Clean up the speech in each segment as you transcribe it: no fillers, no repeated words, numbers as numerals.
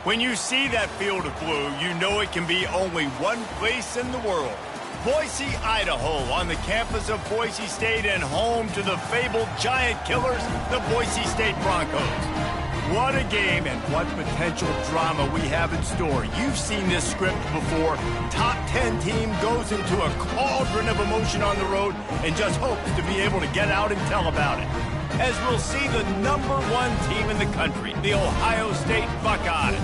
When you see that field of blue, you know it can be only one place in the world. Boise, Idaho, on the campus of Boise State and home to the fabled giant killers, the Boise State Broncos. What a game and what potential drama we have in store. You've seen this script before. Top 10 team goes into a cauldron of emotion on the road and just hopes to be able to get out and tell about it. As we'll see the #1 team in the country, the Ohio State Buckeyes,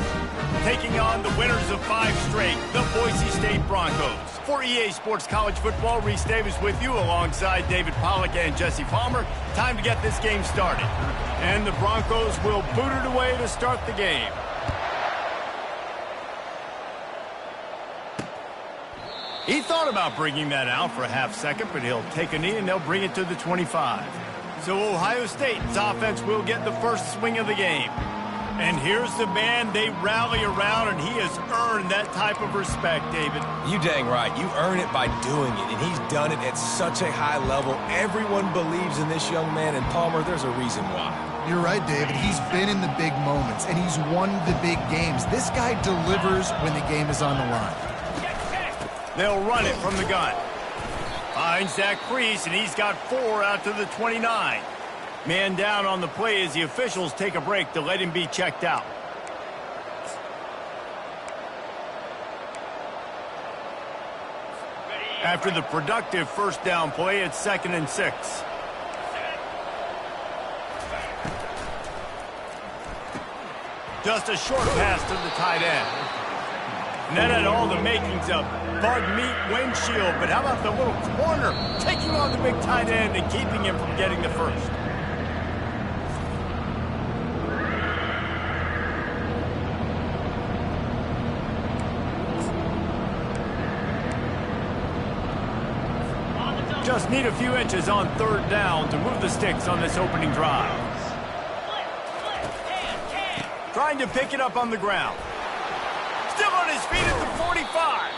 taking on the winners of 5 straight, the Boise State Broncos. For EA Sports College Football, Reese Davis with you alongside David Pollack and Jesse Palmer. Time to get this game started. And the Broncos will boot it away to start the game. He thought about bringing that out for a half second, but he'll take a knee and they'll bring it to the 25. So Ohio State's offense will get the first swing of the game. And here's the man they rally around, and he has earned that type of respect, David. You dang right. You earn it by doing it, and he's done it at such a high level. Everyone believes in this young man, and Palmer, there's a reason why. You're right, David. He's been in the big moments, and he's won the big games. This guy delivers when the game is on the line. They'll run it from the gun. Finds that crease, and he's got 4 out to the 29. Man down on the play as the officials take a break to let him be checked out. After the productive first down play, it's 2nd and 6. Just a short pass to the tight end. And that had all the makings of bug meat windshield, but how about the little corner taking on the big tight end and keeping him from getting the first? Just need a few inches on 3rd down to move the sticks on this opening drive. Trying to pick it up on the ground. Still on his feet at the 45.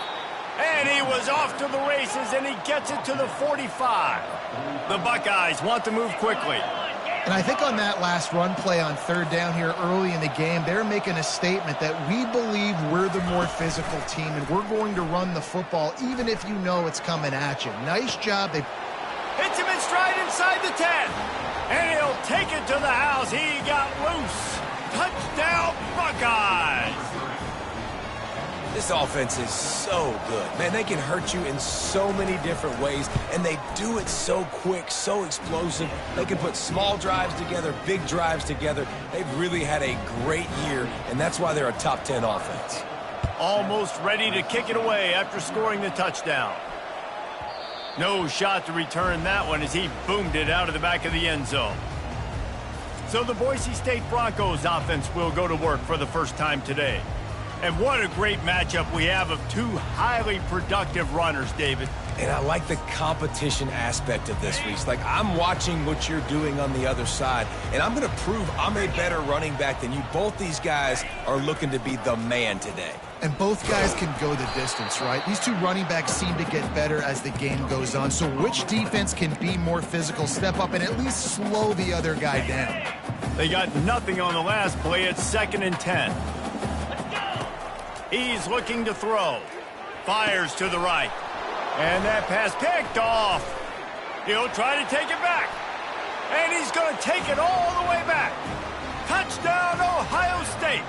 And he was off to the races, and he gets it to the 45. The Buckeyes want to move quickly. And I think on that last run play on 3rd down here early in the game, they're making a statement that we believe we're the more physical team, and we're going to run the football even if you know it's coming at you. Nice job. They hits him in stride inside the 10. And he'll take it to the house. He got loose. Touchdown, Buckeyes. This offense is so good. Man, they can hurt you in so many different ways, and they do it so quick, so explosive. They can put small drives together, big drives together. They've really had a great year, and that's why they're a top 10 offense. Almost ready to kick it away after scoring the touchdown. No shot to return that one as he boomed it out of the back of the end zone. So the Boise State Broncos offense will go to work for the first time today. And what a great matchup we have of 2 highly productive runners, David. And I like the competition aspect of this, Reese. Like, I'm watching what you're doing on the other side, and I'm going to prove I'm a better running back than you. Both these guys are looking to be the man today. And both guys can go the distance, right? These 2 running backs seem to get better as the game goes on. So which defense can be more physical, step up, and at least slow the other guy down? They got nothing on the last play. It's 2nd and 10. He's looking to throw. Fires to the right. And that pass picked off. He'll try to take it back. And he's going to take it all the way back. Touchdown, Ohio State.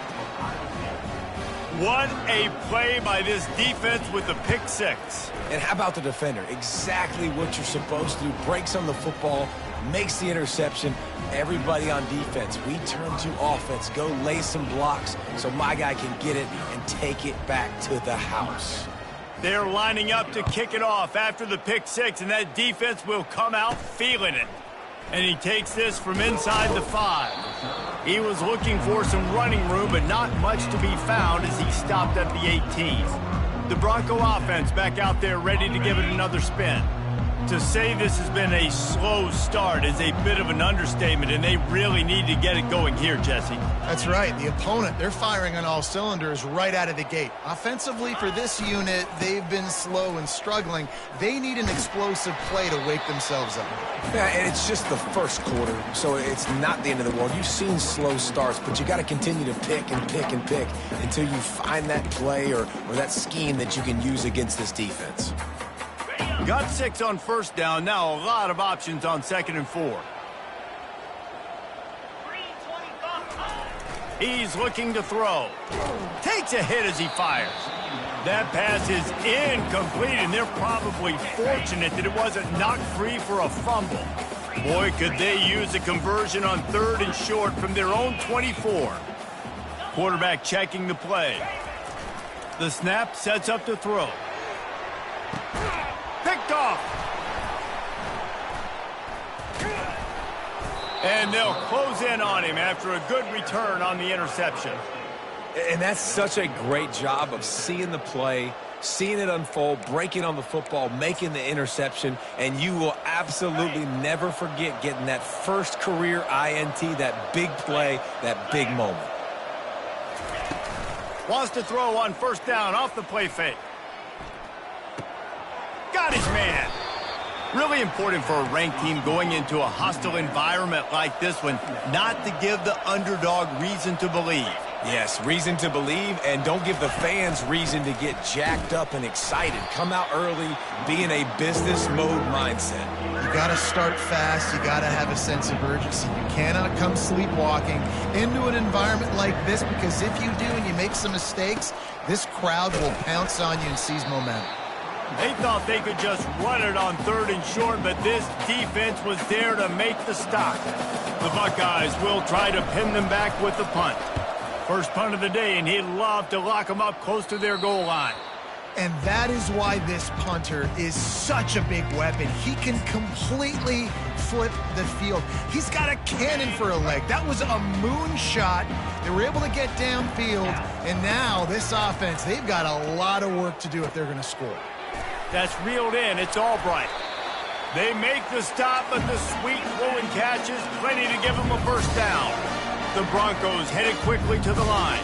What a play by this defense with the pick 6. And how about the defender? Exactly what you're supposed to do. Breaks on the football, makes the interception. Everybody on defense, we turn to offense. Go lay some blocks so my guy can get it and take it back to the house. They're lining up to kick it off after the pick 6, and that defense will come out feeling it. And he takes this from inside the 5. He was looking for some running room, but not much to be found as he stopped at the 18. The Bronco offense back out there ready to give it another spin. To say this has been a slow start is a bit of an understatement, and they really need to get it going here, Jesse. That's right. The opponent, they're firing on all cylinders right out of the gate. Offensively, for this unit, they've been slow and struggling. They need an explosive play to wake themselves up. Yeah, and it's just the first quarter, so it's not the end of the world. You've seen slow starts, but you got to continue to pick and pick and pick until you find that play or that scheme that you can use against this defense. Got 6 on first down. Now a lot of options on 2nd and 4. He's looking to throw. Takes a hit as he fires. That pass is incomplete, and they're probably fortunate that it wasn't knocked free for a fumble. Boy, could they use a conversion on 3rd and short from their own 24. Quarterback checking the play. The snap sets up to throw. Picked off. And they'll close in on him after a good return on the interception. And that's such a great job of seeing the play, seeing it unfold, breaking on the football, making the interception, and you will absolutely never forget getting that first career INT, that big play, that big moment. Wants to throw on first down off the play fake. Got his man. Really important for a ranked team going into a hostile environment like this one, not to give the underdog reason to believe. Yes, reason to believe, and don't give the fans reason to get jacked up and excited. Come out early, be in a business mode mindset. You got to start fast. You got to have a sense of urgency. You cannot come sleepwalking into an environment like this, because if you do and you make some mistakes, this crowd will pounce on you and seize momentum. They thought they could just run it on 3rd and short, but this defense was there to make the stop. The Buckeyes will try to pin them back with the punt. First punt of the day, and he'd love to lock them up close to their goal line. And that is why this punter is such a big weapon. He can completely flip the field. He's got a cannon for a leg. That was a moonshot. They were able to get downfield, and now this offense, they've got a lot of work to do if they're going to score. That's reeled in. It's Albright. They make the stop, but the sweet throwing catch is plenty to give them a first down. The Broncos headed quickly to the line.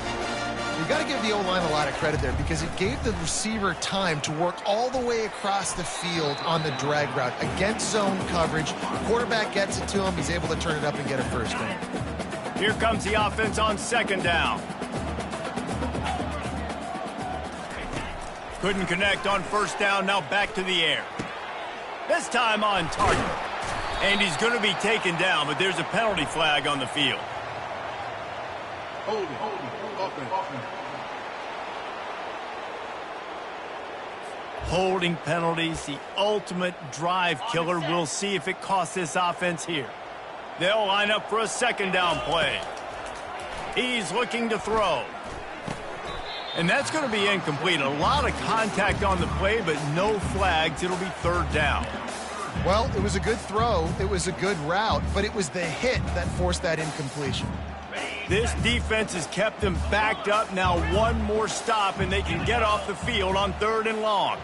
You got to give the O-line a lot of credit there, because it gave the receiver time to work all the way across the field on the drag route against zone coverage. The quarterback gets it to him. He's able to turn it up and get a first down. Here comes the offense on 2nd down. Couldn't connect on first down. Now back to the air. This time on target. And he's going to be taken down, but there's a penalty flag on the field. Holding penalties, the ultimate drive killer. We'll see if it costs this offense here. They'll line up for a 2nd down play. He's looking to throw. And that's going to be incomplete. A lot of contact on the play, but no flags. It'll be 3rd down. Well, it was a good throw. It was a good route, but it was the hit that forced that incompletion. This defense has kept them backed up. Now one more stop, and they can get off the field on 3rd and long.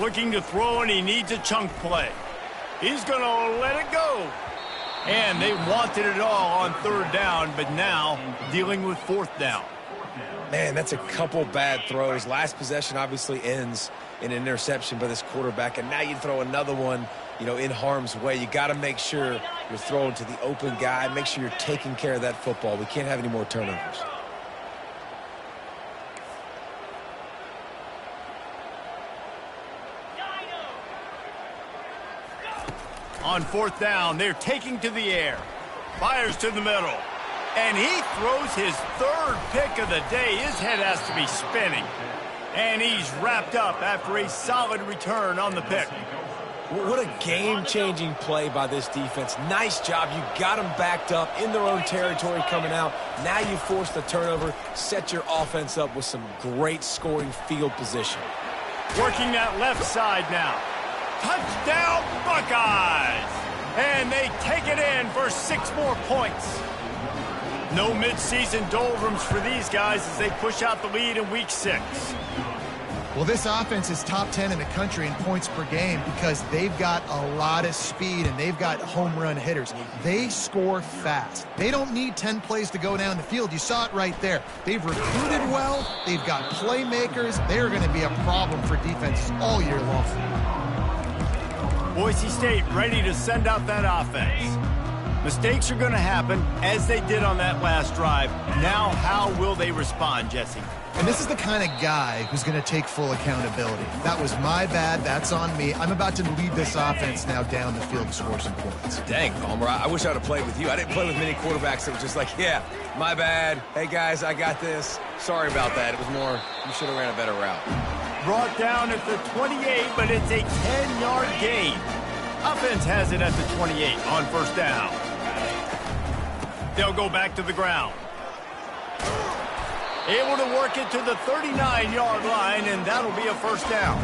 Looking to throw, and he needs a chunk play. He's going to let it go. And they wanted it all on 3rd down, but now dealing with 4th down. Man, that's a couple bad throws. Last possession obviously ends in an interception by this quarterback, and now you throw another one, in harm's way. You got to make sure you're throwing to the open guy. Make sure you're taking care of that football. We can't have any more turnovers. On 4th down, they're taking to the air. Fires to the middle. And he throws his 3rd pick of the day. His head has to be spinning. And he's wrapped up after a solid return on the pick. What a game-changing play by this defense. Nice job. You got them backed up in their own territory coming out. Now you force the turnover, set your offense up with some great scoring field position. Working that left side now. Touchdown, Buckeyes! And they take it in for 6 more points. No midseason doldrums for these guys as they push out the lead in Week 6. Well, this offense is top 10 in the country in points per game because they've got a lot of speed and they've got home run hitters. They score fast. They don't need 10 plays to go down the field. You saw it right there. They've recruited well. They've got playmakers. They're going to be a problem for defenses all year long. Boise State ready to send out that offense. Mistakes are going to happen, as they did on that last drive. Now, how will they respond, Jesse? And this is the kind of guy who's going to take full accountability. That was my bad. That's on me. I'm about to lead this offense now down the field to score some points. Dang, Palmer, I wish I would have played with you. I didn't play with many quarterbacks that were just like, yeah, my bad. Hey, guys, I got this. Sorry about that. It was more, you should have ran a better route. Brought down at the 28, but it's a 10-yard gain. Offense has it at the 28 on first down. They'll go back to the ground. Able to work it to the 39-yard line, and that'll be a first down.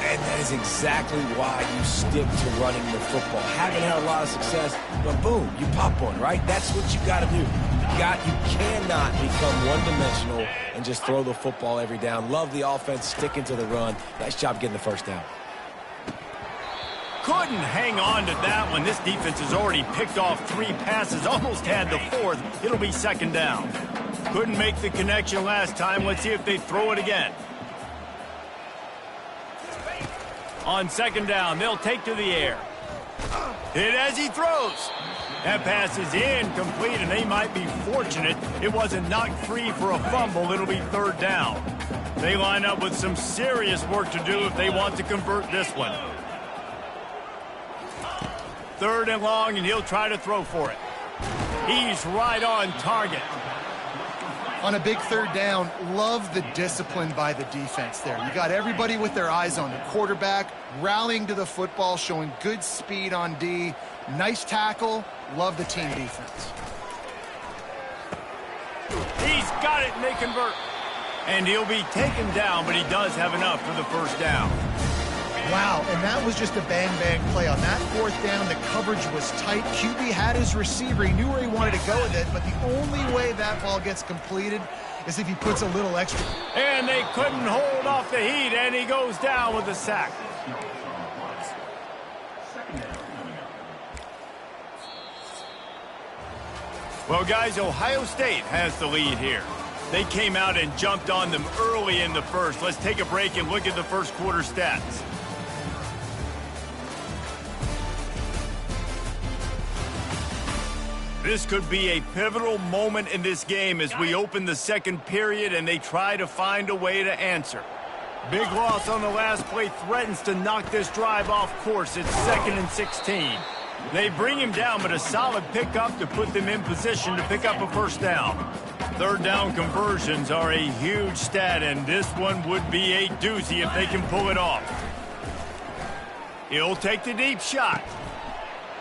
And that is exactly why you stick to running the football. Haven't had a lot of success, but boom, you pop one, right? That's what you got to do. You cannot become one-dimensional and just throw the football every down. Love the offense sticking to the run. Nice job getting the first down. Couldn't hang on to that one. This defense has already picked off 3 passes, almost had the 4th. It'll be second down. Couldn't make the connection last time. Let's see if they throw it again. On second down, they'll take to the air. Hit as he throws. That pass is incomplete, and they might be fortunate it wasn't knocked free for a fumble. It'll be third down. They line up with some serious work to do if they want to convert this one. Third and long, and he'll try to throw for it. He's right on target. On a big third down, love the discipline by the defense there. You got everybody with their eyes on the quarterback, rallying to the football, showing good speed on D. Nice tackle. Love the team defense. He's got it, and they convert. And he'll be taken down, but he does have enough for the first down. Wow, and that was just a bang-bang play. On that fourth down, the coverage was tight. QB had his receiver. He knew where he wanted to go with it, but the only way that ball gets completed is if he puts a little extra. And they couldn't hold off the heat, and he goes down with a sack. Well, guys, Ohio State has the lead here. They came out and jumped on them early in the first. Let's take a break and look at the first quarter stats. This could be a pivotal moment in this game as we open the second period and they try to find a way to answer. Big loss on the last play threatens to knock this drive off course. It's 2nd and 16. They bring him down, but a solid pickup to put them in position to pick up a first down. Third down conversions are a huge stat, and this one would be a doozy if they can pull it off. He'll take the deep shot.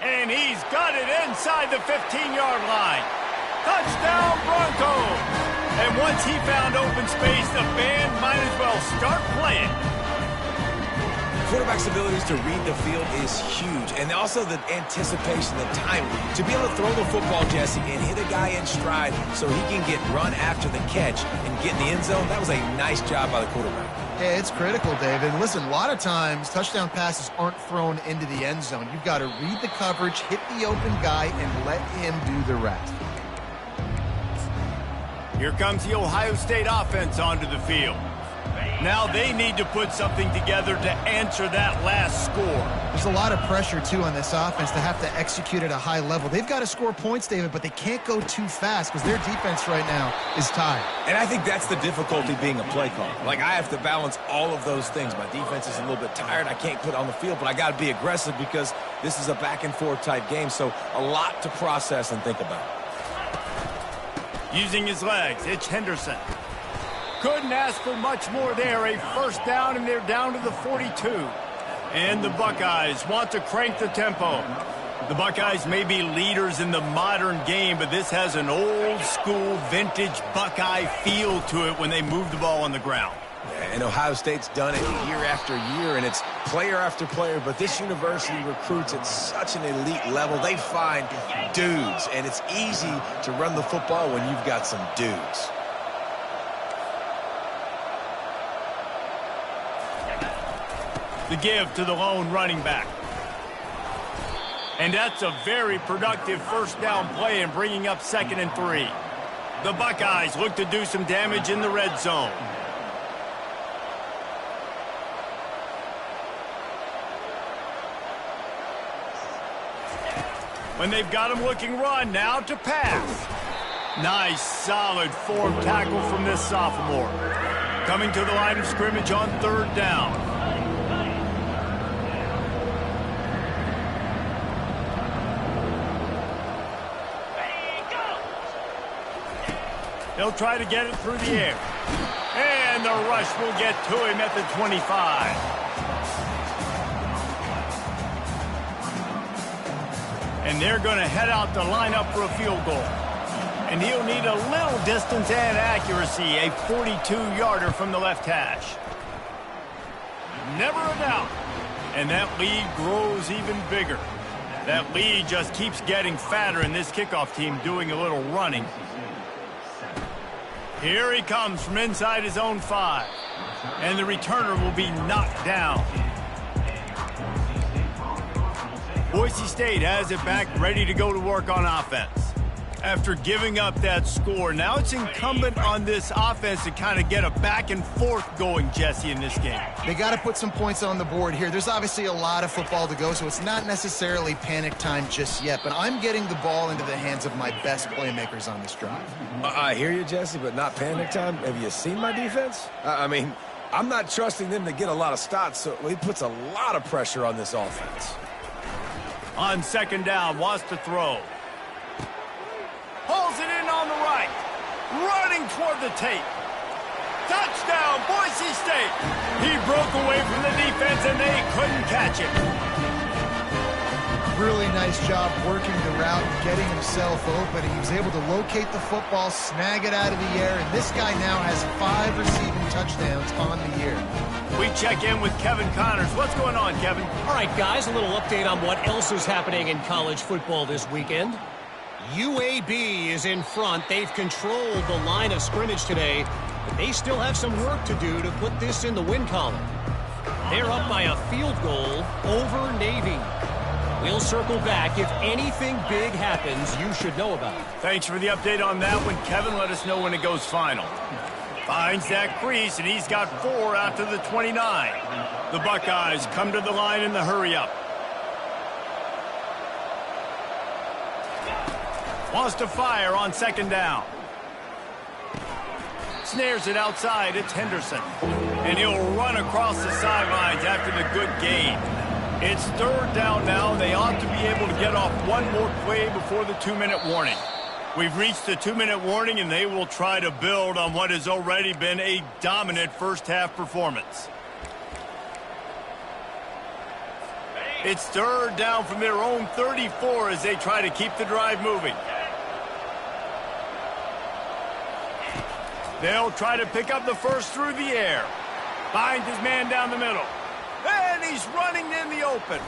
And he's got it inside the 15-yard line. Touchdown, Broncos! And once he found open space, the band might as well start playing. Quarterback's abilities to read the field is huge, and also the anticipation, the time. To be able to throw the football, Jesse, and hit a guy in stride so he can get run after the catch and get in the end zone, that was a nice job by the quarterback. Yeah, it's critical, David. Listen, a lot of times touchdown passes aren't thrown into the end zone. You've got to read the coverage, hit the open guy, and let him do the rest. Here comes the Ohio State offense onto the field. Now they need to put something together to answer that last score. There's a lot of pressure, too, on this offense to have to execute at a high level. They've got to score points, David, but they can't go too fast because their defense right now is tired. And I think that's the difficulty being a play caller. Like, I have to balance all of those things. My defense is a little bit tired. I can't put it on the field, but I got to be aggressive because this is a back-and-forth type game, so a lot to process and think about. Using his legs, it's Henderson. Couldn't ask for much more there. A first down, and they're down to the 42. And the Buckeyes want to crank the tempo. The Buckeyes may be leaders in the modern game, but this has an old-school, vintage Buckeye feel to it when they move the ball on the ground. And Ohio State's done it year after year, and it's player after player, but this university recruits at such an elite level. They find dudes, and it's easy to run the football when you've got some dudes. The give to the lone running back. And that's a very productive first down play and bringing up 2nd and 3. The Buckeyes look to do some damage in the red zone. When they've got him looking run, now to pass. Nice, solid form tackle from this sophomore. Coming to the line of scrimmage on 3rd down. He'll try to get it through the air. And the rush will get to him at the 25. And they're going to head out to line up for a field goal. And he'll need a little distance and accuracy, a 42-yarder from the left hash. Never a doubt. And that lead grows even bigger. That lead just keeps getting fatter, and this kickoff team doing a little running. Here he comes from inside his own 5. And the returner will be knocked down. Boise State has it back, ready to go to work on offense. After giving up that score, now it's incumbent on this offense to kind of get a back and forth going, Jesse, in this game. They got to put some points on the board here. There's obviously a lot of football to go, so it's not necessarily panic time just yet, but I'm getting the ball into the hands of my best playmakers on this drive. I hear you, Jesse, but not panic time. Have you seen my defense? I mean, I'm not trusting them to get a lot of stops, so he puts a lot of pressure on this offense. On 2nd down, wants to throw. Pulls it in on the right. Running toward the tape. Touchdown, Boise State. He broke away from the defense, and they couldn't catch him. Really nice job working the route and getting himself open. He was able to locate the football, snag it out of the air, and this guy now has 5 receiving touchdowns on the year. We check in with Kevin Connors. What's going on, Kevin? All right, guys, a little update on what else is happening in college football this weekend. UAB is in front. They've controlled the line of scrimmage today, but they still have some work to do to put this in the win column. They're up by a field goal over Navy. We'll circle back. If anything big happens, you should know about it. Thanks for the update on that one, Kevin. Let us know when it goes final. Finds that crease, and he's got 4 out to the 29. The Buckeyes come to the line in the hurry-up. Wants to fire on 2nd down. Snares it outside. It's Henderson. And he'll run across the sidelines after the good gain. It's 3rd down now. They ought to be able to get off one more play before the 2-minute warning. We've reached the 2-minute warning, and they will try to build on what has already been a dominant first-half performance. It's 3rd down from their own 34 as they try to keep the drive moving. They'll try to pick up the first through the air. Finds his man down the middle. And he's running in the open.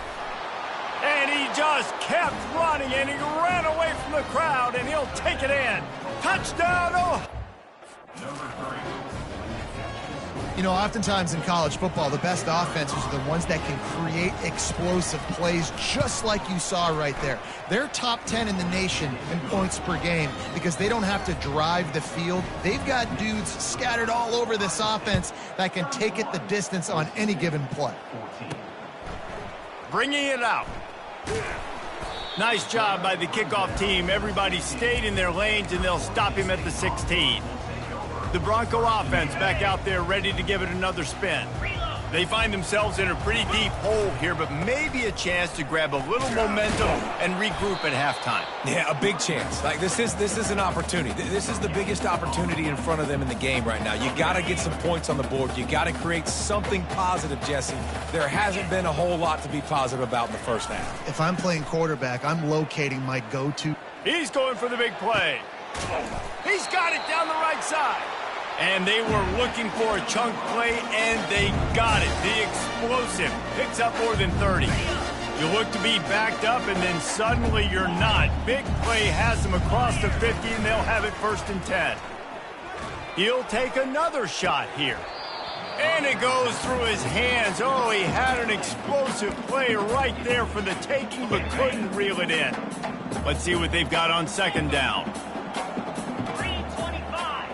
And he just kept running, and he ran away from the crowd, and he'll take it in. Touchdown! Oh. You know, oftentimes in college football, the best offenses are the ones that can create explosive plays, just like you saw right there. They're top 10 in the nation in points per game because they don't have to drive the field. They've got dudes scattered all over this offense that can take it the distance on any given play. Bringing it out. Nice job by the kickoff team. Everybody stayed in their lanes, and they'll stop him at the 16. The Bronco offense back out there ready to give it another spin. They find themselves in a pretty deep hole here, but maybe a chance to grab a little momentum and regroup at halftime. Yeah, a big chance. Like this is an opportunity. This is the biggest opportunity in front of them in the game right now. You got to get some points on the board. You got to create something positive, Jesse. There hasn't been a whole lot to be positive about in the first half. If I'm playing quarterback, I'm locating my go-to. He's going for the big play. He's got it down the right side. And they were looking for a chunk play, and they got it. The explosive picks up more than 30. You look to be backed up, and then suddenly you're not. Big play has them across the 50, and they'll have it 1st and 10. He'll take another shot here. And it goes through his hands. Oh, he had an explosive play right there for the taking, but couldn't reel it in. Let's see what they've got on second down. 3:25.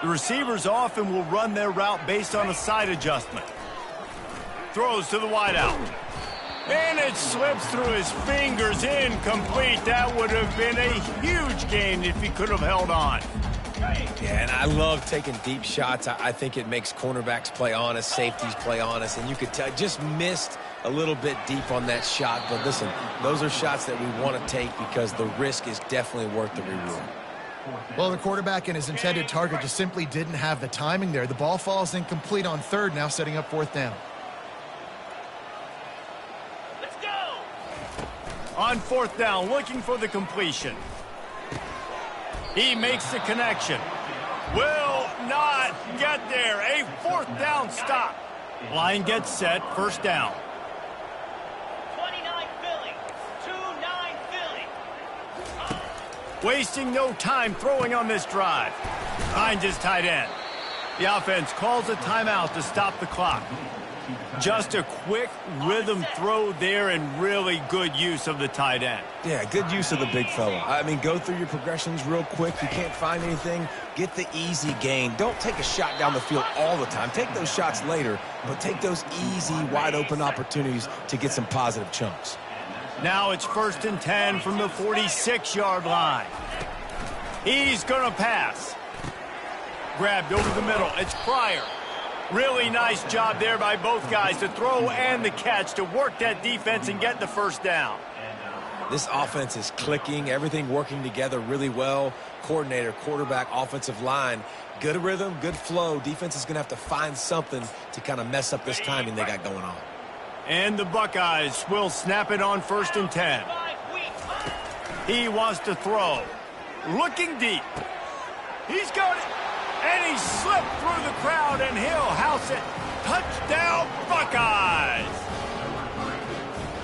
The receivers often will run their route based on a side adjustment. Throws to the wideout. And it slips through his fingers, incomplete. That would have been a huge gain if he could have held on. Yeah, and I love taking deep shots. I think it makes cornerbacks play honest, safeties play honest, and you could tell just missed a little bit deep on that shot. But listen, those are shots that we want to take because the risk is definitely worth the reward. Well, the quarterback and his intended target just simply didn't have the timing there. The ball falls incomplete on third, now setting up fourth down. Let's go. On fourth down, looking for the completion. He makes the connection. Will not get there. A fourth down stop. Line gets set, first down. 29 Philly. 2-9 Philly. Wasting no time throwing on this drive. Finds his tight end. The offense calls a timeout to stop the clock. Just a quick rhythm throw there and really good use of the tight end. Yeah, good use of the big fella. I mean, go through your progressions real quick. You can't find anything, get the easy gain. Don't take a shot down the field all the time. Take those shots later, but take those easy, wide-open opportunities to get some positive chunks. Now it's 1st and 10 from the 46-yard line. He's going to pass. Grabbed over the middle. It's Pryor. Really nice job there by both guys to throw and the catch to work that defense and get the first down. This offense is clicking, everything working together really well. Coordinator, quarterback, offensive line, good rhythm, good flow. Defense is going to have to find something to kind of mess up this timing they got going on. And the Buckeyes will snap it on 1st and 10. He wants to throw. Looking deep. He's got it. And he slipped through the crowd, and he'll house it. Touchdown, Buckeyes!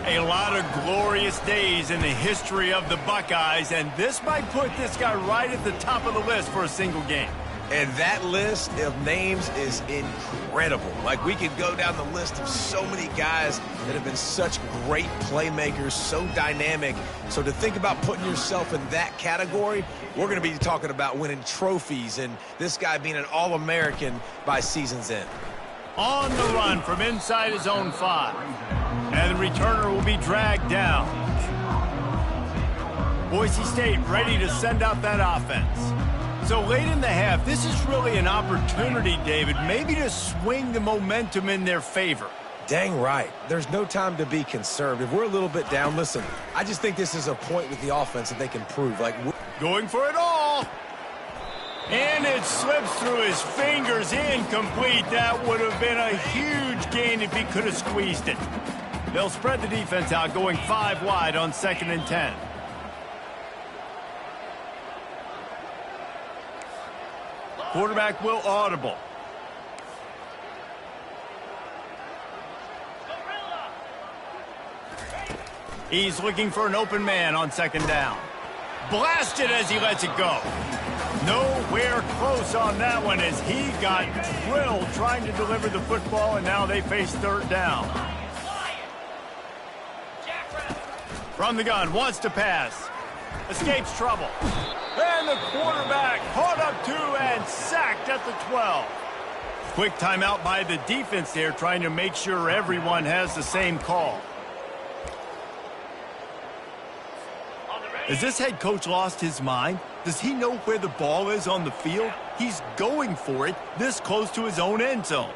A lot of glorious days in the history of the Buckeyes, and this might put this guy right at the top of the list for a single game. And that list of names is incredible. Like, we could go down the list of so many guys that have been such great playmakers, so dynamic. So to think about putting yourself in that category, we're going to be talking about winning trophies and this guy being an All-American by season's end. On the run from inside his own 5. And the returner will be dragged down. Boise State ready to send out that offense. So late in the half, this is really an opportunity, David, maybe to swing the momentum in their favor. Dang right. There's no time to be conservative. We're a little bit down. Listen, I just think this is a point with the offense that they can prove. Like, going for it all. And it slips through his fingers, incomplete. That would have been a huge gain if he could have squeezed it. They'll spread the defense out, going 5 wide on 2nd and 10. Quarterback will audible. He's looking for an open man on 2nd down. Blasted as he lets it go. Nowhere close on that one as he got drilled trying to deliver the football, and now they face 3rd down. From the gun, wants to pass. Escapes trouble. And the quarterback caught up to and sacked at the 12. Quick timeout by the defense there, trying to make sure everyone has the same call. Has this head coach lost his mind? Does he know where the ball is on the field? He's going for it this close to his own end zone.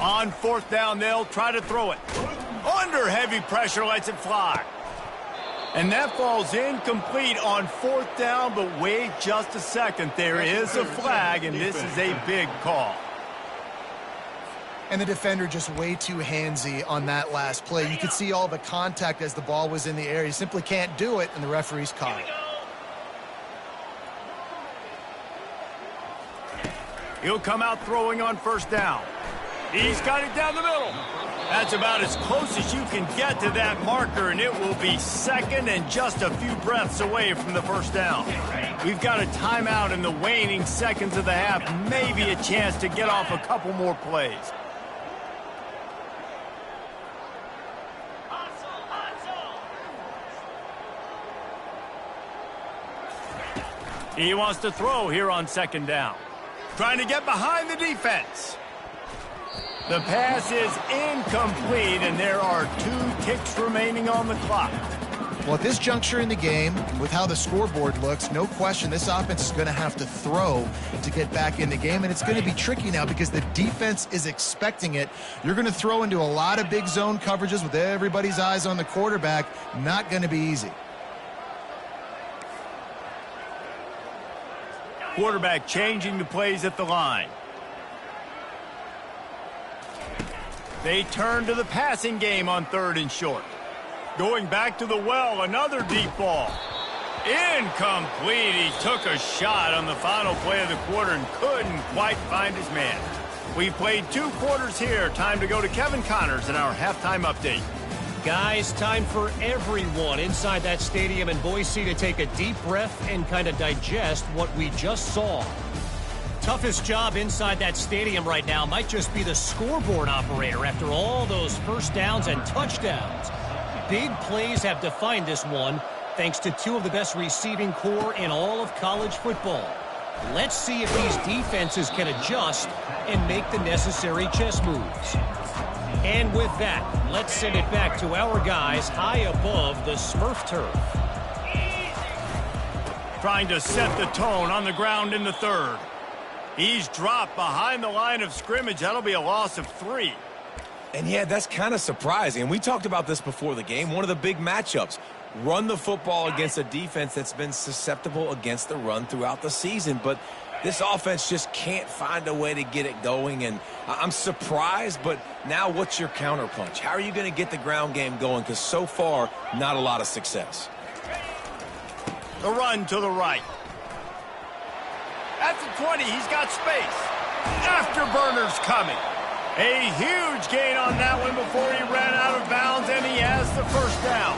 On 4th down, they'll try to throw it. Under heavy pressure, lets it fly. And that falls incomplete on 4th down, but wait just a second. There is a flag, and this is a big call. And the defender just way too handsy on that last play. You could see all the contact as the ball was in the air. He simply can't do it, and the referee's caught it. He'll come out throwing on first down. He's got it down the middle. That's about as close as you can get to that marker, and it will be second and just a few breaths away from the first down. We've got a timeout in the waning seconds of the half, maybe a chance to get off a couple more plays. He wants to throw here on second down. Trying to get behind the defense. The pass is incomplete, and there are 2 ticks remaining on the clock. Well, at this juncture in the game, with how the scoreboard looks, no question this offense is going to have to throw to get back in the game, and it's going to be tricky now because the defense is expecting it. You're going to throw into a lot of big zone coverages with everybody's eyes on the quarterback. Not going to be easy. Quarterback changing the plays at the line. They turn to the passing game on 3rd and short. Going back to the well, another deep ball. Incomplete. He took a shot on the final play of the quarter and couldn't quite find his man. We've played 2 quarters here. Time to go to Kevin Connors in our halftime update. Guys, time for everyone inside that stadium in Boise to take a deep breath and kind of digest what we just saw. Toughest job inside that stadium right now might just be the scoreboard operator after all those first downs and touchdowns. Big plays have defined this one thanks to 2 of the best receiving core in all of college football. Let's see if these defenses can adjust and make the necessary chess moves. And with that, let's send it back to our guys high above the Smurf turf. Trying to set the tone on the ground in the 3rd. He's dropped behind the line of scrimmage. That'll be a loss of 3. And yeah, that's kind of surprising. And we talked about this before the game. One of the big matchups. Run the football against a defense that's been susceptible against the run throughout the season. But this offense just can't find a way to get it going. And I'm surprised, but now what's your counterpunch? How are you going to get the ground game going? Because so far, not a lot of success. The run to the right. At the 20, he's got space. Afterburner's coming. A huge gain on that one before he ran out of bounds, and he has the first down.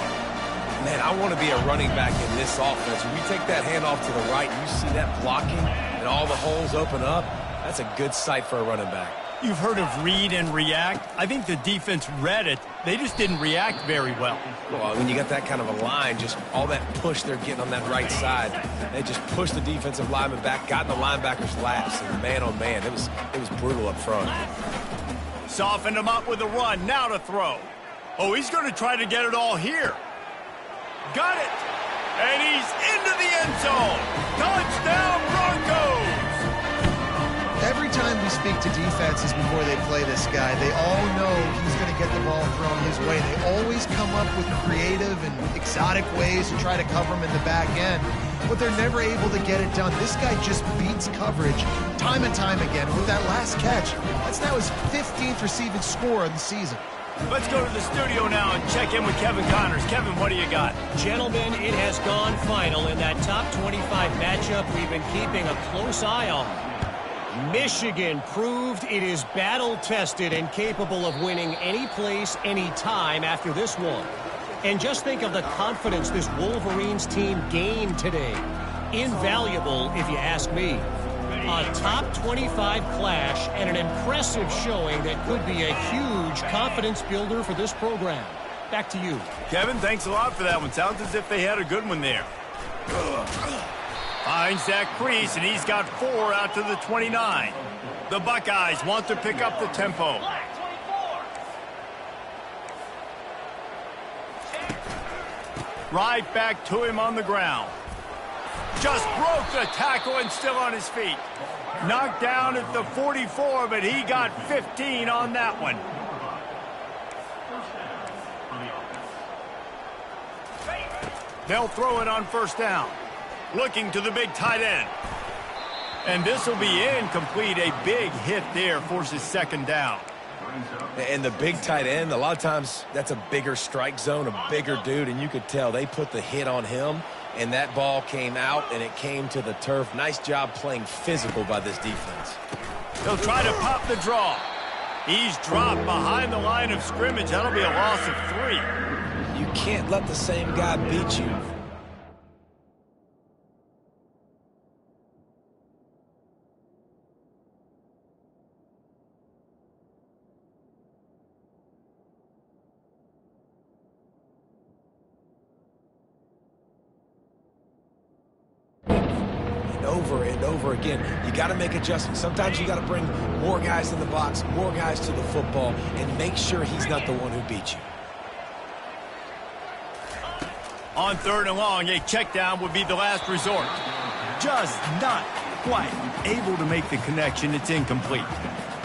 Man, I want to be a running back in this offense. When you take that handoff to the right, you see that blocking and all the holes open up. That's a good sight for a running back. You've heard of read and react. I think the defense read it. They just didn't react very well. Well, when you got that kind of a line, just all that push they're getting on that right side, they just pushed the defensive lineman back, got in the linebacker's laps, and man, oh man, it was brutal up front. Softened him up with a run, now to throw. Oh, he's going to try to get it all here. Got it! And he's into the end zone! Touchdown, Broncos! Every time we speak to defenses before they play this guy, they all know he's going to get the ball thrown his way. They always come up with creative and exotic ways to try to cover him in the back end, but they're never able to get it done. This guy just beats coverage time and time again. With that last catch, that's now his 15th receiving score of the season. Let's go to the studio now and check in with Kevin Connors. Kevin, what do you got? Gentlemen, it has gone final in that top 25 matchup we've been keeping a close eye on. Michigan proved it is battle-tested and capable of winning any place, any time after this one. And just think of the confidence this Wolverines team gained today. Invaluable, if you ask me. A top 25 clash and an impressive showing that could be a huge confidence builder for this program. Back to you. Kevin, thanks a lot for that one. Sounds as if they had a good one there. Finds that crease, and he's got 4 out to the 29. The Buckeyes want to pick up the tempo. Right back to him on the ground. Just broke the tackle and still on his feet. Knocked down at the 44, but he got 15 on that one. They'll throw it on first down. Looking to the big tight end. And this will be incomplete. A big hit there forces second down. And the big tight end, a lot of times that's a bigger strike zone, a bigger dude, and you could tell they put the hit on him, and that ball came out, and it came to the turf. Nice job playing physical by this defense. They'll try to pop the draw. He's dropped behind the line of scrimmage. That'll be a loss of 3. You can't let the same guy beat you. Over and over again. You got to make adjustments. Sometimes you got to bring more guys in the box, more guys to the football, and make sure he's not the one who beat you. On 3rd and long, a check down would be the last resort. Just not quite able to make the connection. It's incomplete.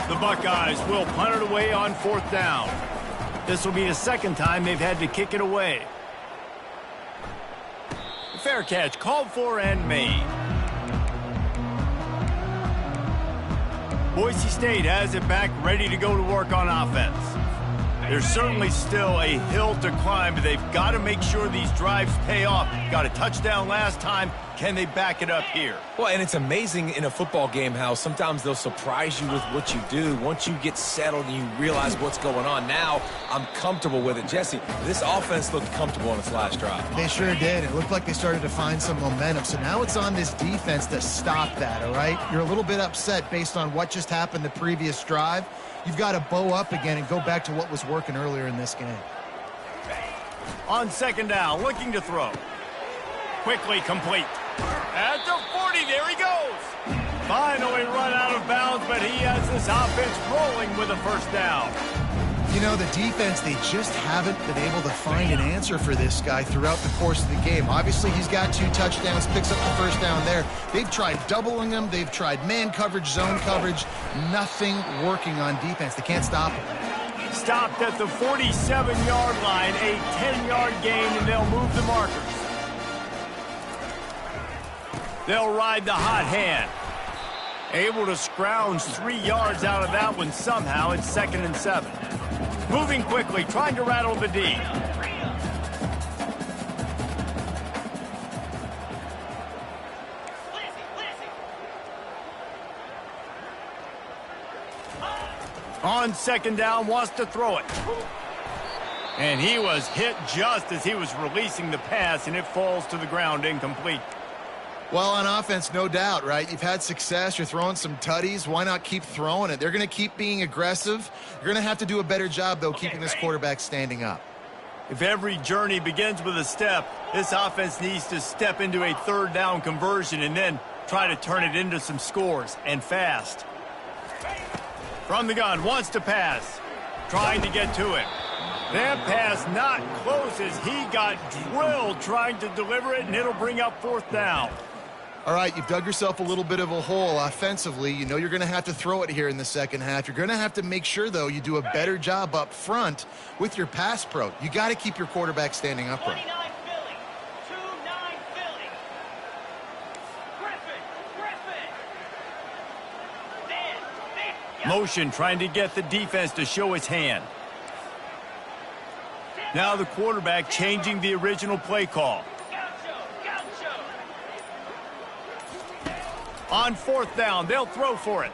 The Buckeyes will punt it away on 4th down. This will be the 2nd time they've had to kick it away. Fair catch called for and made. Boise State has it back, ready to go to work on offense. There's certainly still a hill to climb, but they've got to make sure these drives pay off. Got a touchdown last time. Can they back it up here? Well, and it's amazing in a football game how sometimes they'll surprise you with what you do. Once you get settled and you realize what's going on, now I'm comfortable with it. Jesse, this offense looked comfortable on its last drive. They sure did. It looked like they started to find some momentum. So now it's on this defense to stop that, all right? You're a little bit upset based on what just happened the previous drive. You've got to bow up again and go back to what was working earlier in this game. On 2nd down, looking to throw. Quickly complete. At the 40, there he goes. Finally run out of bounds, but he has this offense rolling with a 1st down. You know, the defense, they just haven't been able to find an answer for this guy throughout the course of the game. Obviously, he's got 2 touchdowns, picks up the 1st down there. They've tried doubling him. They've tried man coverage, zone coverage. Nothing working on defense. They can't stop him. Stopped at the 47-yard line, a 10-yard gain, and they'll move the markers. They'll ride the hot hand. Able to scrounge 3 yards out of that one somehow. It's 2nd and 7. Moving quickly, trying to rattle the D. On 2nd down, wants to throw it. And he was hit just as he was releasing the pass, and it falls to the ground incomplete. Well, on offense, no doubt, right? You've had success. You're throwing some tutties. Why not keep throwing it? They're going to keep being aggressive. You're going to have to do a better job, though, keeping this quarterback standing up. If every journey begins with a step, this offense needs to step into a 3rd down conversion and then try to turn it into some scores, and fast. From the gun, wants to pass. Trying to get to it. That pass not close as he got drilled trying to deliver it, and it'll bring up 4th down. All right, you've dug yourself a little bit of a hole offensively. You know you're going to have to throw it here in the 2nd half. You're going to have to make sure, though, you do a better job up front with your pass pro. You got to keep your quarterback standing upright. 29 Philly. 2-9 Philly. Griffin. Motion trying to get the defense to show its hand. Now the quarterback changing the original play call. On 4th down, they'll throw for it.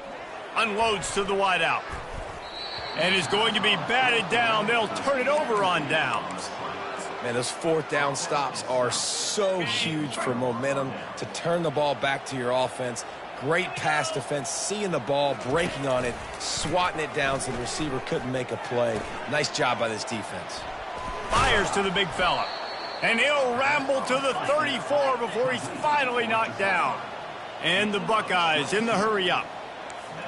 Unloads to the wideout. And is going to be batted down. They'll turn it over on downs. Man, those 4th down stops are so huge for momentum to turn the ball back to your offense. Great pass defense, seeing the ball, breaking on it, swatting it down so the receiver couldn't make a play. Nice job by this defense. Fires to the big fella. And he'll ramble to the 34 before he's finally knocked down. And the Buckeyes in the hurry up.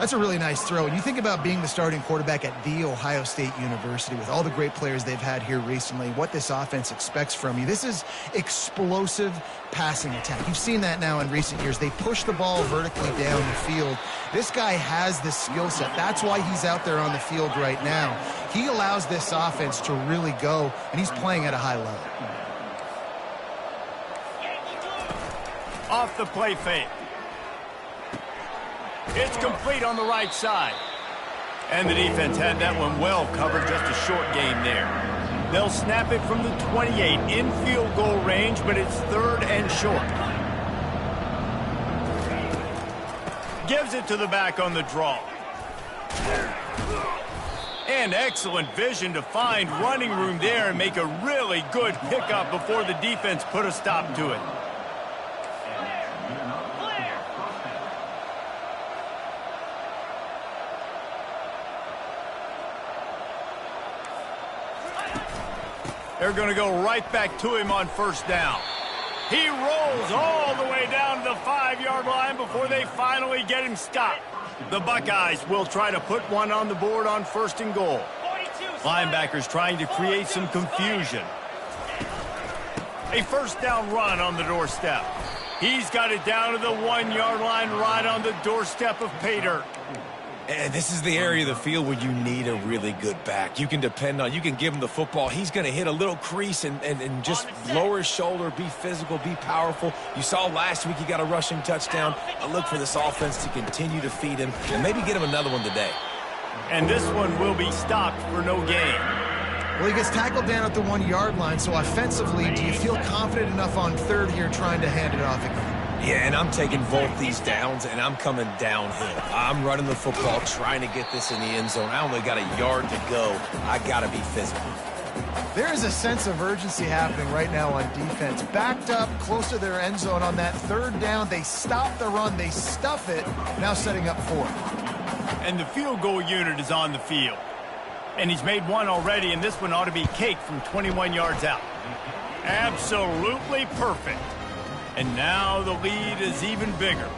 That's a really nice throw. And you think about being the starting quarterback at The Ohio State University with all the great players they've had here recently, what this offense expects from you. This is explosive passing attack. You've seen that now in recent years. They push the ball vertically down the field. This guy has the skill set. That's why he's out there on the field right now. He allows this offense to really go, and he's playing at a high level. Off the play fake. It's complete on the right side. And the defense had that one well covered, just a short gain there. They'll snap it from the 28 in field goal range, but it's 3rd and short. Gives it to the back on the draw. And excellent vision to find running room there and make a really good pickup before the defense put a stop to it. They're going to go right back to him on first down. He rolls all the way down to the 5-yard line before they finally get him stopped. The Buckeyes will try to put one on the board on first and goal. Linebackers trying to create some confusion. A first down run on the doorstep. He's got it down to the 1-yard line right on the doorstep of pay dirt. And this is the area of the field where you need a really good back. You can depend on, you can give him the football. He's going to hit a little crease and just lower his shoulder, be physical, be powerful. You saw last week he got a rushing touchdown. I look for this offense to continue to feed him and maybe get him another one today. And this one will be stopped for no gain. Well, he gets tackled down at the 1-yard line, so offensively, do you feel confident enough on third here trying to hand it off again? Yeah, and I'm taking both these downs, and I'm coming downhill. I'm running the football, trying to get this in the end zone. I only got a yard to go. I got to be physical. There is a sense of urgency happening right now on defense. Backed up close to their end zone on that third down. They stop the run. They stuff it. Now setting up fourth. And the field goal unit is on the field. And he's made one already, and this one ought to be caked from 21 yards out. Absolutely perfect. And now the lead is even bigger.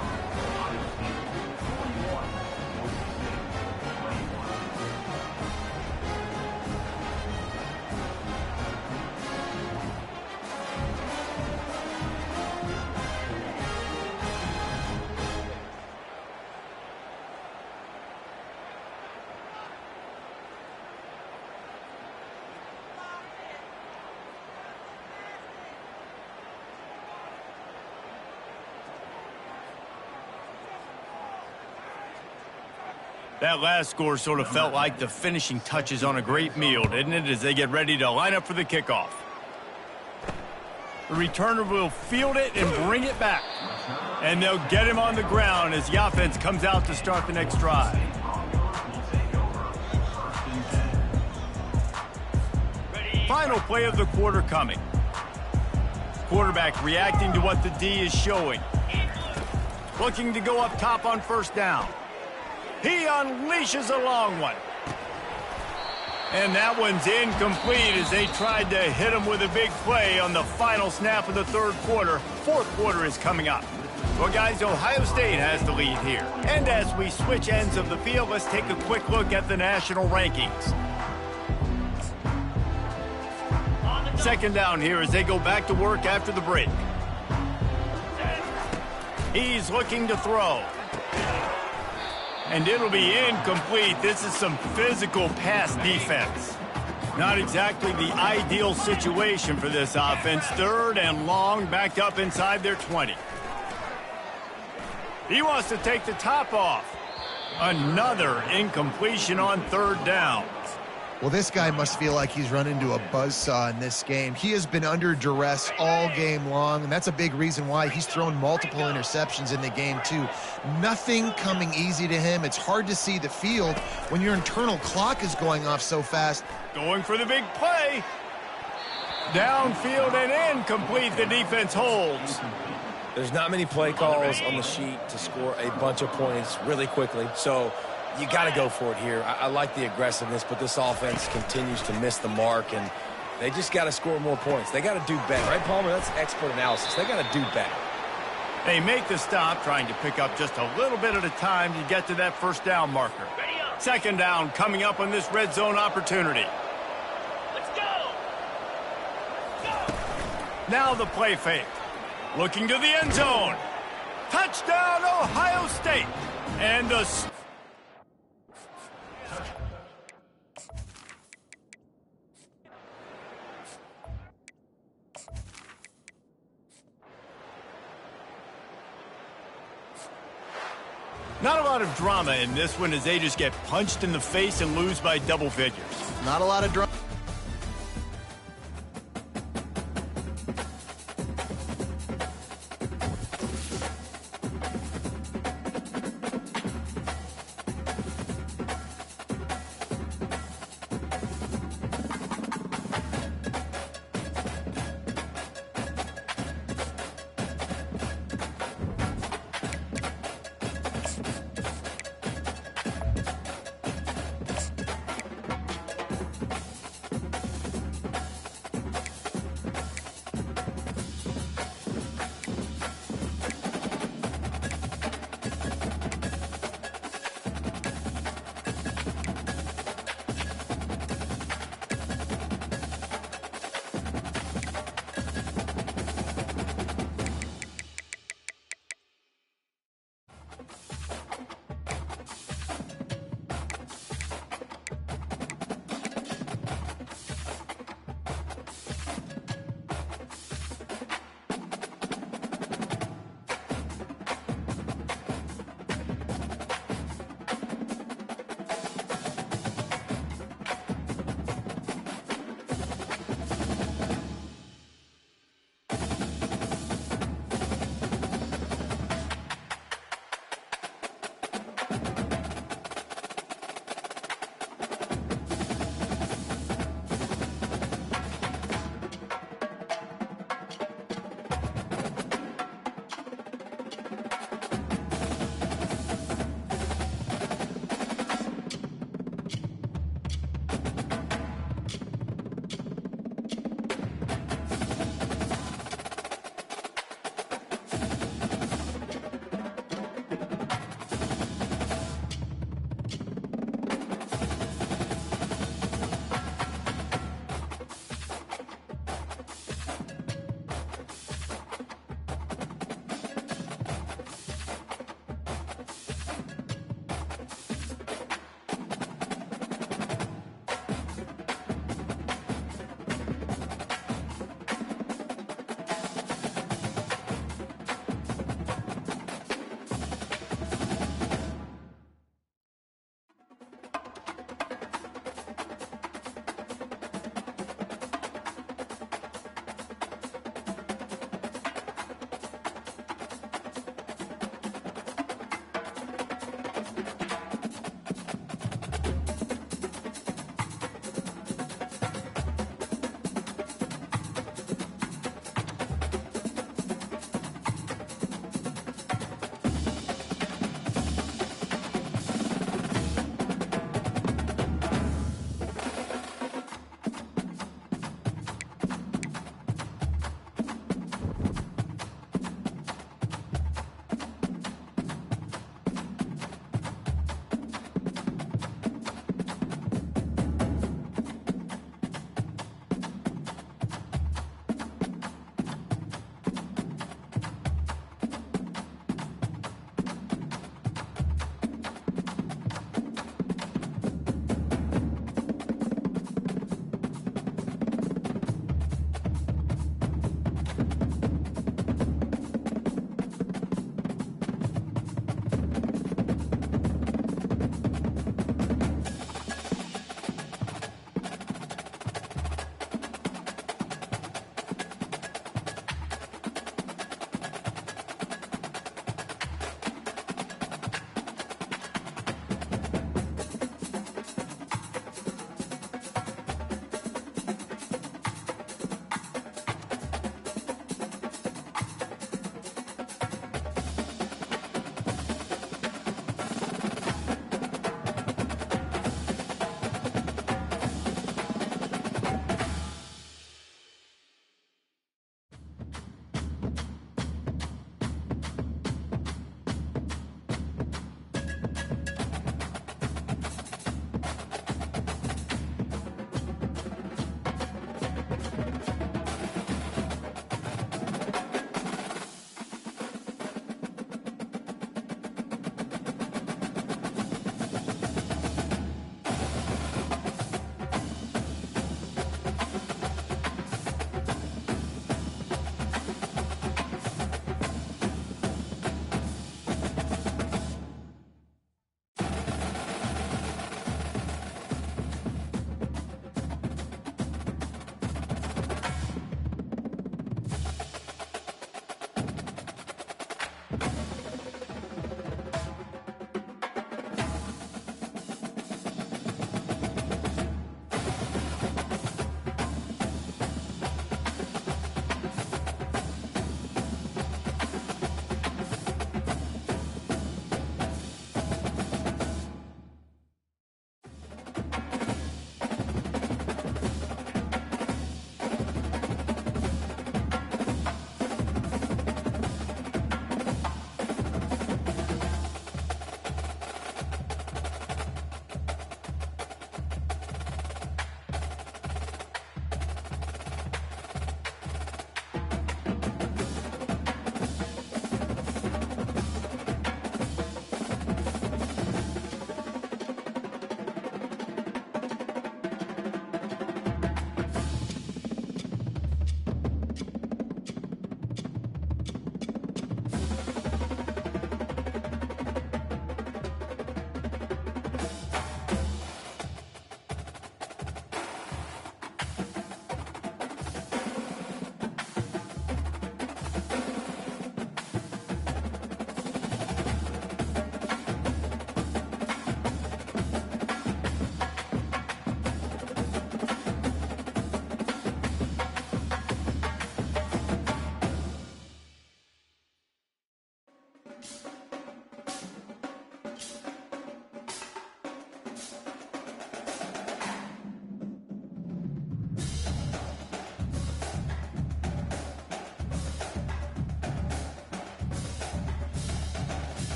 That last score sort of felt like the finishing touches on a great meal, didn't it, as they get ready to line up for the kickoff. The returner will field it and bring it back. And they'll get him on the ground as the offense comes out to start the next drive. Final play of the quarter coming. Quarterback reacting to what the D is showing. Looking to go up top on first down. He unleashes a long one. And that one's incomplete as they tried to hit him with a big play on the final snap of the third quarter. Fourth quarter is coming up. Well, guys, Ohio State has the lead here. And as we switch ends of the field, let's take a quick look at the national rankings. Second down here as they go back to work after the break. He's looking to throw. And it'll be incomplete. This is some physical pass defense. Not exactly the ideal situation for this offense. Third and long, backed up inside their 20. He wants to take the top off. Another incompletion on third down. Well, this guy must feel like he's run into a buzzsaw in this game. He has been under duress all game long, and that's a big reason why he's thrown multiple interceptions in the game, too. Nothing coming easy to him. It's hard to see the field when your internal clock is going off so fast. Going for the big play. Downfield and incomplete. The defense holds. There's not many play calls on the sheet to score a bunch of points really quickly, so you got to go for it here. I like the aggressiveness, but this offense continues to miss the mark, and they just got to score more points. They got to do better, right, Palmer? That's expert analysis. They got to do better. They make the stop, trying to pick up just a little bit at a time to get to that first down marker. Second down coming up on this red zone opportunity. Let's go! Go! Now the play fake. Looking to the end zone. Touchdown, Ohio State. And the... Not a lot of drama in this one as they just get punched in the face and lose by double figures. Not a lot of drama.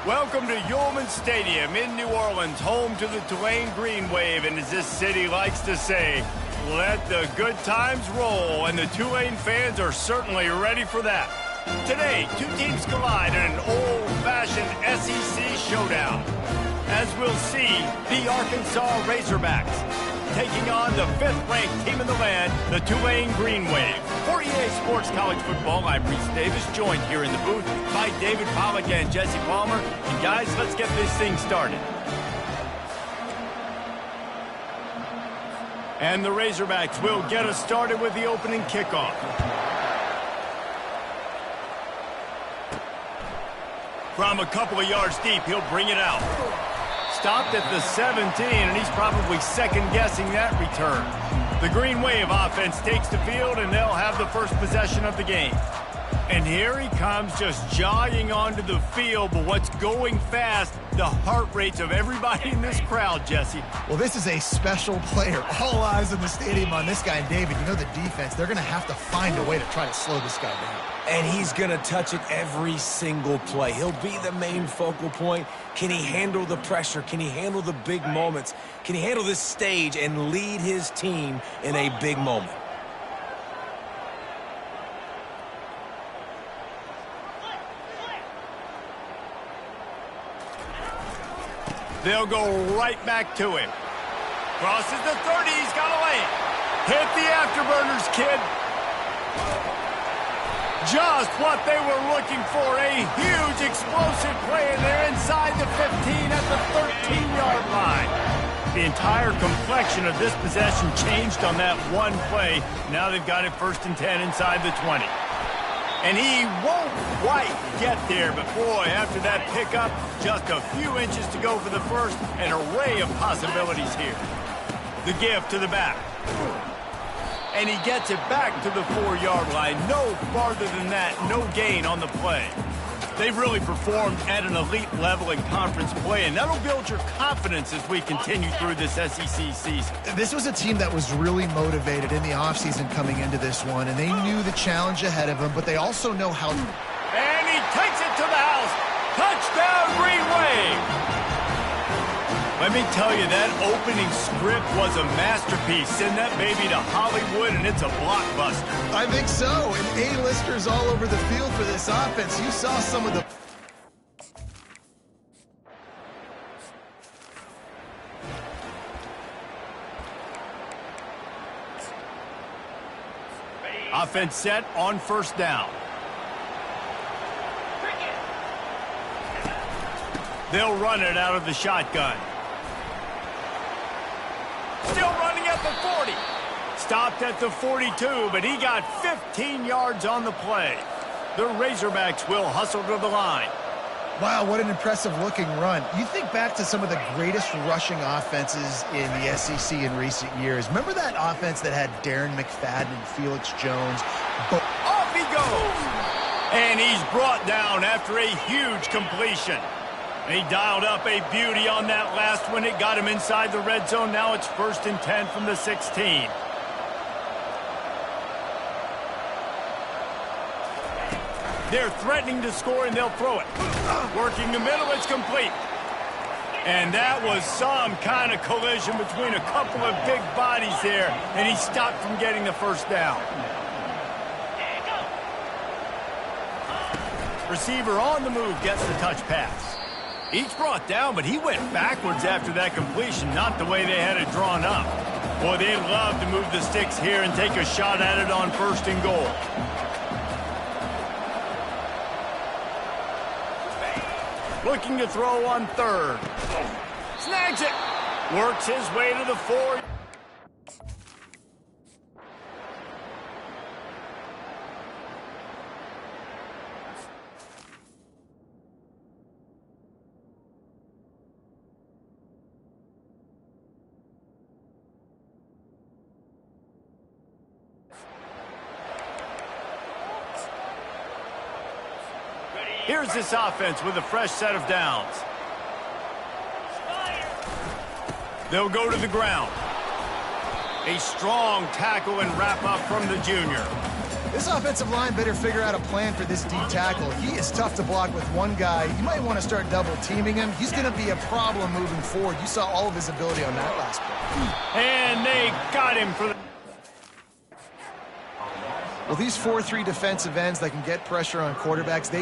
Welcome to Yulman Stadium in New Orleans, home to the Tulane Green Wave, and as this city likes to say, let the good times roll, and the Tulane fans are certainly ready for that. Today, two teams collide in an old-fashioned SEC showdown. As we'll see, the Arkansas Razorbacks taking on the 5th-ranked team in the land, the Tulane Green Wave. For EA Sports College Football, I'm Reese Davis, joined here in the booth by David Pollack and Jesse Palmer. And guys, let's get this thing started. And the Razorbacks will get us started with the opening kickoff. From a couple of yards deep, he'll bring it out. Stopped at the 17, and he's probably second-guessing that return. The Green Wave offense takes the field, and they'll have the first possession of the game. And here he comes, just jogging onto the field, but what's going fast, the heart rates of everybody in this crowd, Jesse. Well, this is a special player. All eyes in the stadium on this guy. And David, you know the defense, they're going to have to find a way to try to slow this guy down. And he's going to touch it every single play. He'll be the main focal point. Can he handle the pressure? Can he handle the big moments? Can he handle this stage and lead his team in a big moment? They'll go right back to him. Crosses the 30, he's got a lane. Hit the afterburners, kid. Just what they were looking for, a huge explosive play, and they're inside the 15 at the 13-yard line. The entire complexion of this possession changed on that one play. Now they've got it 1st and 10 inside the 20. And he won't quite get there, but boy, after that pickup, just a few inches to go for the first, an array of possibilities here. The give to the back. And he gets it back to the 4-yard line. No farther than that, no gain on the play. They've really performed at an elite level in conference play, and that'll build your confidence as we continue through this SEC season. This was a team that was really motivated in the offseason coming into this one, and they knew the challenge ahead of them, but they also know how... And he takes it to the house. Touchdown, Green Wave! Let me tell you, that opening script was a masterpiece. Send that baby to Hollywood, and it's a blockbuster. I think so, and A-listers all over the field for this offense. You saw some of the... Offense set on 1st down. They'll run it out of the shotgun. Still running at the 40. Stopped at the 42, but he got 15 yards on the play. The Razorbacks will hustle to the line. Wow, what an impressive-looking run. You think back to some of the greatest rushing offenses in the SEC in recent years. Remember that offense that had Darren McFadden and Felix Jones? Off he goes! And he's brought down after a huge completion. He dialed up a beauty on that last one. It got him inside the red zone. Now it's 1st and 10 from the 16. They're threatening to score, and they'll throw it. Working the middle, it's complete. And that was some kind of collision between a couple of big bodies there, and he stopped from getting the 1st down. Receiver on the move gets the touch pass. Each brought down, but he went backwards after that completion, not the way they had it drawn up. Boy, they'd love to move the sticks here and take a shot at it on 1st and goal. Looking to throw on 3rd. Snags it. Works his way to the 4. Here's this offense with a fresh set of downs. They'll go to the ground. A strong tackle and wrap up from the junior. This offensive line better figure out a plan for this deep tackle. He is tough to block with one guy. You might want to start double teaming him. He's going to be a problem moving forward. You saw all of his ability on that last play. And they got him for the... Well, these 4-3 defensive ends that can get pressure on quarterbacks, they